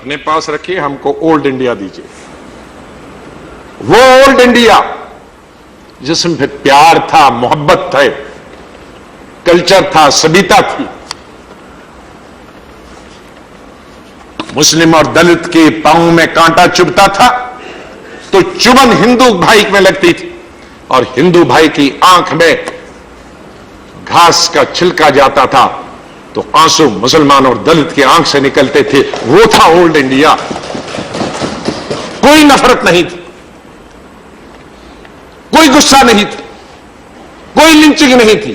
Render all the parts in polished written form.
अपने पास रखिए, हमको ओल्ड इंडिया दीजिए। वो ओल्ड इंडिया जिसमें फिर प्यार था, मोहब्बत थे, कल्चर था, सभ्यता थी। मुस्लिम और दलित के पांव में कांटा चुभता था तो चुभन हिंदू भाई में लगती थी, और हिंदू भाई की आंख में घास का छिलका जाता था तो आंसू मुसलमान और दलित की आंख से निकलते थे। वो था ओल्ड इंडिया। कोई नफरत नहीं थी, कोई गुस्सा नहीं था, कोई लिंचिंग नहीं थी,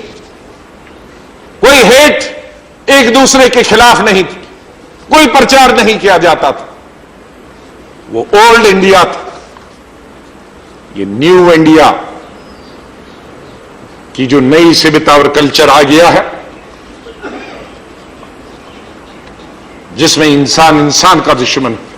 कोई हेट एक दूसरे के खिलाफ नहीं थी, कोई प्रचार नहीं किया जाता था। वो ओल्ड इंडिया था। ये न्यू इंडिया की जो नई सभ्यता और कल्चर आ गया है, जिसमें इंसान इंसान का दुश्मन है,